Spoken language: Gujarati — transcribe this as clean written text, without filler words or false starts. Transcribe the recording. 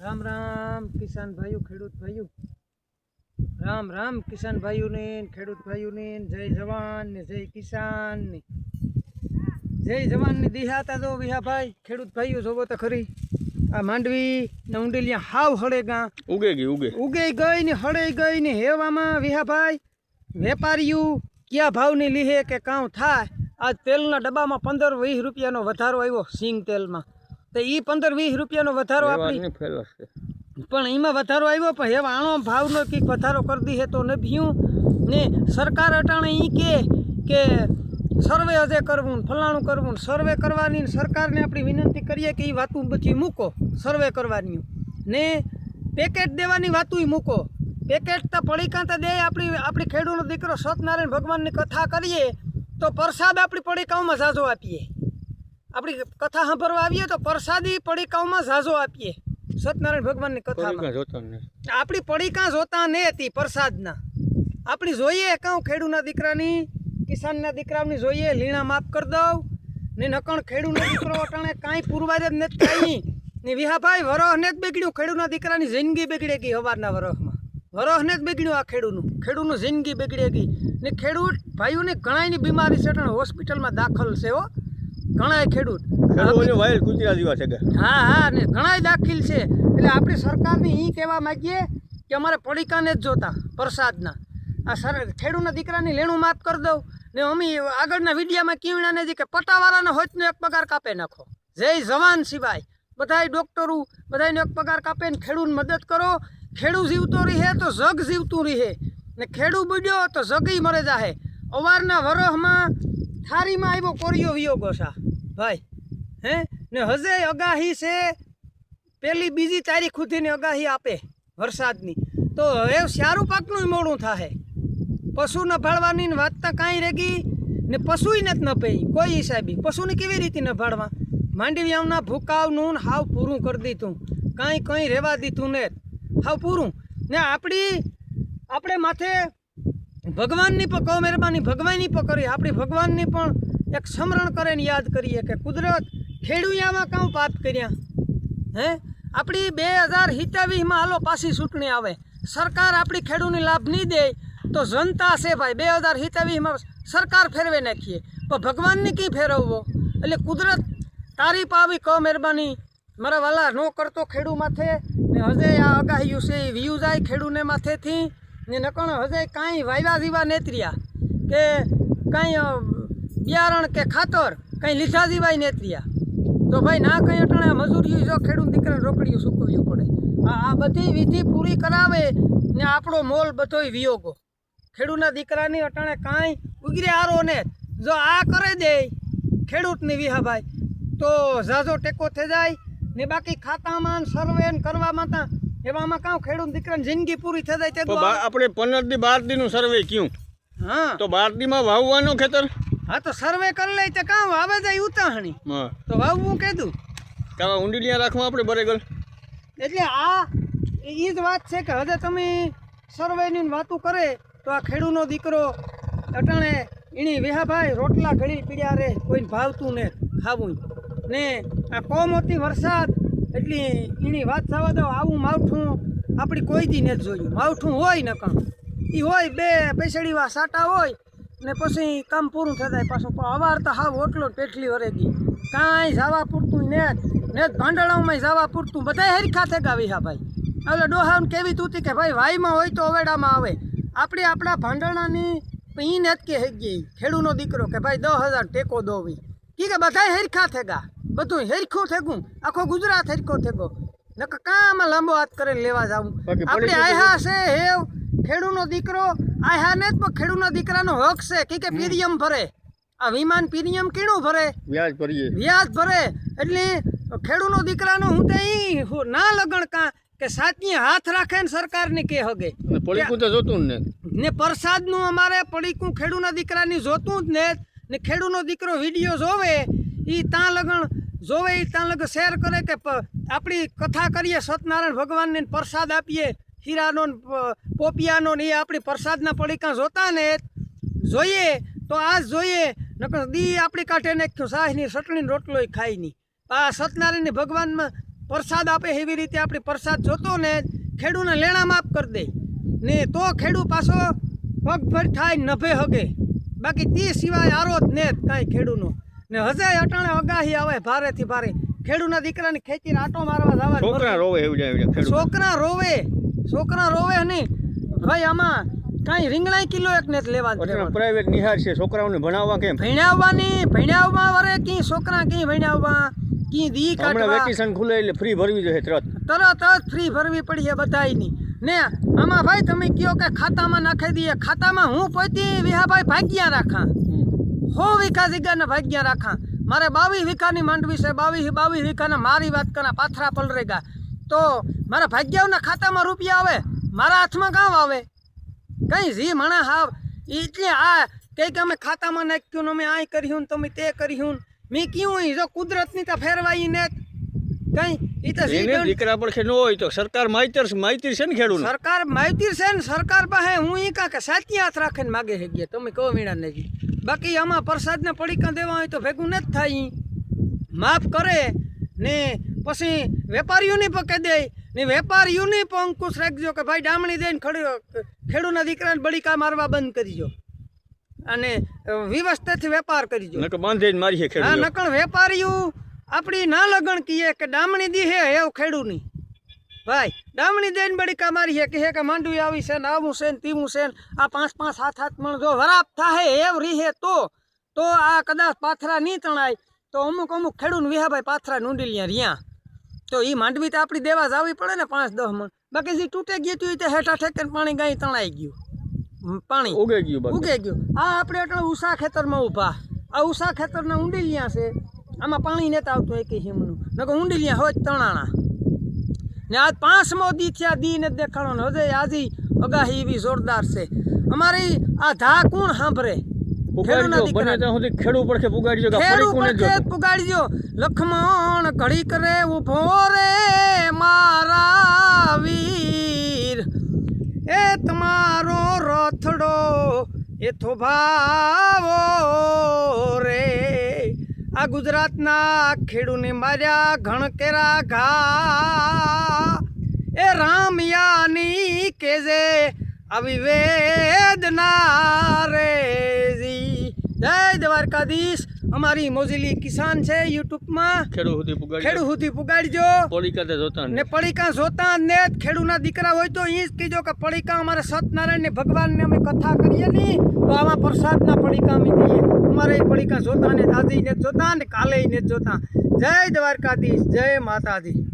राम राम किसान भाइयों खेडूत भाइयों राम राम किसान भाइयों ने खेडूत भाइयों ने जय जवान ने जय किसान ने जय जवान ने दिहाता जो विहा भाई खेडूत भाइयों जोवो तो खरी आ मांडवी ने ऊंडेलिया हाव हड़ेगा उगे गई ने हड़े गई ने हेवामा विहा भाई वेपारीओ क्या भाव ने लीहे के काउ थाय आज तेलना डब्बामां 15-20 રૂપિયાનો વધારો આવ્યો સિંગ તેલમાં तो ये 15-20 રૂપિયાનો વધારો આપણી પણ એમાં વધારો આવ્યો પણ હવે આનો ભાવનો કંઈક વધારો કરી દી હે તો નભ્યું ને સરકાર અટાણે એ કે સર્વે હજે કરવું ફલાણું કરવું સર્વે કરવાની સરકારને આપણી વિનંતી કરીએ કે એ વાતું બધી મૂકો સર્વે કરવાની ને પેકેટ દેવાની વાતું મૂકો પેકેટ તો પડીકા તો દે આપણી ખેડૂતનો દીકરો સત્યનારાયણ ભગવાનની કથા કરીએ તો પ્રસાદ આપણી પડીકાઓમાં ઝાઝો આપીએ આપણી કથા સાંભળવા આવીએ તો પ્રસાદી પડીકાઓમાં ઝાઝો આપીએ સત્યનારાયણ ભગવાનની કથામાં આપણી પડીકા જોતા ને હતી પ્રસાદના આપણી જોઈએ કાં ખેડૂતના દીકરાની કિસાનના દીકરાની જોઈએ લીણા માફ કરી દઉં ને નકણ ખેડૂતનો દીકરો અટાણે કાંઈ પુરવાર જ નથી કાંઈ ને વિહાભાઈ વરોહને જ બગડ્યું ખેડૂતના દીકરાની જિંદગી બગડે ગઈ હવારના વરોહમાં વરોહને જ બગડ્યું આ ખેડૂતનું જિંદગી બગડે ગઈ ને ખેડૂત ભાઈઓને ઘણાની બીમારી છે હોસ્પિટલમાં દાખલ છે હો ઘણા ખેડૂત હા હા ને ઘણા દાખલ છે એટલે આપણી સરકારને એ કહેવા માંગીએ કે અમારે પડીકાને જ જોતા પ્રસાદના આ ખેડૂતના દીકરાની લેણું માફ કરી દઉં ને અમે આગળના વિડીયામાં કીવડાને જે કે પટાવાળાનો હોતનો એક પગાર કાપે નાખો જય જવાન સિવાય બધાય ડોક્ટરો બધાને એક પગાર કાપે ને ખેડૂત મદદ કરો ખેડૂત જીવતો રહે તો જગ જીવતું રહે ને ખેડૂત બુડ્યો તો જગી મરે જાહે અવારના વરોહમાં થારીમાં આવ્યો કોરિયો વિયો ગોસા ભાઈ હે ને હજે અગાહી છે પેલી બીજી તારીખ સુધીની અગાહી આપે વરસાદની તો હવે સારું પાકનું મોડું થાય પશુ નભાળવાની વાતતા કાંઈ રેગી ને પશુય નથી ન પઈ કોઈ હિસાબી પશુને કેવી રીતે નભાળવા માંડવીયાના ભૂકાવનું હાવ પૂરું કરી દીધું કંઈ રહેવા દીધું ને હાવ પૂરું ને આપણે માથે ભગવાનની પણ કહો મહેરબાની ભગવાનની પણ કરી આપણી ભગવાનની પણ એક સ્મરણ કરે ને યાદ કરીએ કે કુદરત ખેડૂયામાં કાં પાપ કર્યા હે આપણી 2027માં હાલો પાછી ચૂંટણી આવે સરકાર આપણી ખેડૂતને લાભ નહીં દે તો જનતા છે ભાઈ 2027માં સરકાર ફેરવે નાખીએ પણ ભગવાનને કંઈ ફેરવવો એટલે કુદરત તારીફ આવી કહો મહેરબાની મારા વાલા નો કરતો ખેડૂ માથે ને હજે આ અગાહ્યું છે એ વ્યૂ જાય ખેડૂને માથેથી ને નકણ હજે કાંઈ વાયવા જીવા નેત્રિયા કે કાંઈ બિયારણ કે ખાતર કંઈ લીધા જીવાય નેત્રિયા તો ભાઈ ના કંઈ અટાણે મજૂરી જો ખેડૂત દીકરાને રોકડીયું સૂકવવું પડે આ બધી વિધિ પૂરી કરાવે ને આપણો મોલ બધોય વિયોગો ખેડૂતના દીકરાની અટાણે કાંઈ ઉગરે આરો ને જો આ કરે દે ખેડૂતની વિહાભાઈ તો ઝાઝો ટેકો થઈ જાય ને બાકી ખાતામાં સર્વે કરવામાં તા એવામાં કાં ખેડૂત દીકરાની જિંદગી પૂરી થઈ જાય તે આપણે 15 દી 12 નું સર્વે ક્યું હા તો 12 દીમાં વાવવાનો ખેતર હા તો સર્વે કરી લે તો કાં વાવે જાય ઉતાહણી તો વાવવું કીધું કાં ઊંડીલિયા રાખવા આપણે બરેગલ એટલે આ એ જ વાત છે કે હવે તમે સર્વેની વાતું કરે તો આ ખેડૂતનો દીકરો અટાણે એની વિહાભાઈ રોટલા ઘડી પીડ્યા રે કોઈને ભાવતું ને ખાવું ને આ કોમોતી વરસાદ એટલે એની વાત થવા દો આવું માવઠું આપણી કોઈ દી નથી જોયું માવઠું હોય ને કાં એ હોય બે પૈસડીવા સાટા હોય ને પછી કામ પૂરું થઈ જાય પાછું અવાર તો હાવ ઓટલો પેટલી વરેગી કાંઈ જવા પૂરતું ને ભાંડળાઓમાં જવા પૂરતું બધાય હરખા થેગા વિહા ભાઈ એટલે ડોહાને કેવી તૂતી કે ભાઈ વાઈમાં હોય તો અવેડામાં આવે આપણા ભાંડળાની ઈ નથી કે હેગી ખેડૂતનો દીકરો કે ભાઈ 10,000 ટેકો દોવી કે બધાય હરખા થેગા બધું હેરખું થેગું આખો ગુજરાત હેરખો થેગો નક કામાં લાંબો હાથ કરીને લેવા જાવું આપણે આહા છે હેવ ખેડૂતનો દીકરો આહા ને પણ ખેડૂતના દીકરાનો હક છે કે પ્રીમિયમ ભરે આ વિમાન પ્રીમિયમ કેણું ભરે વ્યાજ ભરે એટલે ખેડૂતનો દીકરાનો હું તો ઈ ના લગણ કાં કે સાચી હાથ રાખે ને સરકારની કે હગે પડીકું તો જોતું ને પ્રસાદનું અમારે પડીકું ખેડૂતના દીકરાની જોતું જ ને ખેડૂતનો દીકરો વિડીયો જોવે એ ત્યાં લગણ જોવે એ ત્યાં લગણ શેર કરે કે આપણી કથા કરીએ સત્યનારાયણ ભગવાનને પ્રસાદ આપીએ હીરાનો પોપિયાનો ને એ આપણી પ્રસાદના પડીકા જોતા ને જોઈએ તો આજ જોઈએ નકર દી આપણી કાંઠે નાખ્યું શાહની ચટણીનો રોટલો ખાઈ નહીં આ સત્યનારાયણની ભગવાનમાં પ્રસાદ આપે એવી રીતે આપણે પ્રસાદ જોતો ને ખેડૂને લેણા માફ કરી દે ને તો ખેડૂ પાછો પગભર થાય નભે હગે બાકી તે સિવાય આરો જ ને કાંઈ ખેડૂનો ને હજાય અટાણે અગાહી આવે ભારેથી ભારે ખેડૂના દીકરાની ખેંચીને આટો મારવા જવા છોકરા રોવે એવું જાય ખેડૂત છોકરા રોવે નહીં ભાઈ આમાં કાંઈ રીંગણાઈ કિલો એક ને જ લેવા જ દેવાનું. પ્રાઇવેટ નિહાર છે છોકરાઓને ભણાવવા કેમ ભણાવવા વરે કી છોકરા કી ભણાવવા કી દી હમણાં કાઢવા વેકેશન ખુલે એટલે ફ્રી ભરવી જોઈએ તરત તરત જ ફ્રી ભરવી પડી બધાયની ને આમાં ભાઈ તમે કયો કે ખાતામાં નાખી દઈએ ખાતામાં હું પોતી વિહાભાઈ ભાગ્યા રાખા 100 વીઘા જગ્યાને ભાગ્યા રાખા મારે 22 વીઘાની માંડવી છે 22 વીઘાના મારી વાત કરના પાથરા પલરેગા તો મારા ભાગ્યાઓના ખાતામાં રૂપિયા આવે મારા હાથમાં કામ આવે કઈ જી મણા હાવ એટલે આ કંઈક અમે ખાતામાં નાખ્યું ને અમે આ કર્યું ને તમે તે કર્યું મેં કયું જો કુદરતની તો ફેરવાઈ ને કઈ ઈ તો એને દીકરા પડખે ન હોય તો સરકાર માહિતી છે ને ખેડૂત સરકાર માહિતી છે ને સરકાર પાસે હું ઈ કાંકે સાચી હાથ રાખીને માગે છે ગયા તમે કહો વીણા નથી બાકી આમાં પ્રસાદને પડીકા દેવા હોય તો ભેગું નથી થાય માફ કરે ને પછી વેપારીઓને પકે દે ને વેપારીઓને પણ અંકુશ રાખજો કે ભાઈ ડામણી દઈને ખેડૂતના દીકરાને બળીકા મારવા બંધ કરીજો અને વ્યવસ્થિતથી વેપાર કરીજો નકર બાંધીને મારીએ હા ખેડૂત નકળ વેપારીઓ આપણી ના લગણ કીએ કે ડામણી દી હે એવું ખેડૂની ભાઈ ડામણી દઈને બળીકા મારી હે કે માંડવી આવી છે ને આવું છે ને પીવું છે ને આ 5-5 7-7 મણ જો વરાપ થાય એવ રીહે તો આ કદાચ પાથરા નહીં તણાય તો અમુક ખેડૂત વિહાભાઈ પાથરા નૂંડીલિયા રહ્યા તો એ માંડવી તો આપણી દેવા જ આવી પડે ને 5-10 મણ બાકી જે તૂટે ગયું હતું તે હેઠા ઠેકે પાણી ગાય તણાઈ ગયું પાણી ઉગે ગયું આ આપણે એટલે ઉષા ખેતરમાં ઊભા આ ઉષા ખેતરના ઊંડીલિયા છે આમાં પાણી નતા આવતું એક હિમનું નકર ઊંડીલિયા હોય તણાણા ને આજ 5મો દી થયા દી ને દેખાડો ને હજે આજે અગાહી એવી જોરદાર છે અમારી આ ધા કોણ સાંભળે ખેડૂત પડખે પુગાડજો પુગાડજો લખમણ ઘડી કરે ઉભો રે મારા વીર એ તમારો રથડો એ થોભાવો રે આ ગુજરાતના ખેડૂને માર્યા ઘણકેરા ઘા એ રામયાની કેજે આવી વેદના રે જય દ્વારકાધીશ અમારી મોજીલી કિસાન છે યુટ્યુબમાં ખેડૂત સુધી પુગાડજો ને પડીકા જોતા ને ખેડૂના દીકરા હોય તો એ જ કીજો કે પડીકા અમારે સત્યનારાયણ ને ભગવાન ને અમે કથા કરીએ ની તો આમાં પ્રસાદના પડીકા અમે દઈએ અમારે એ પડીકા જોતા ને દાદી ને જોતા ને કાલે ને જોતા જય દ્વારકાધીશ જય માતાજી.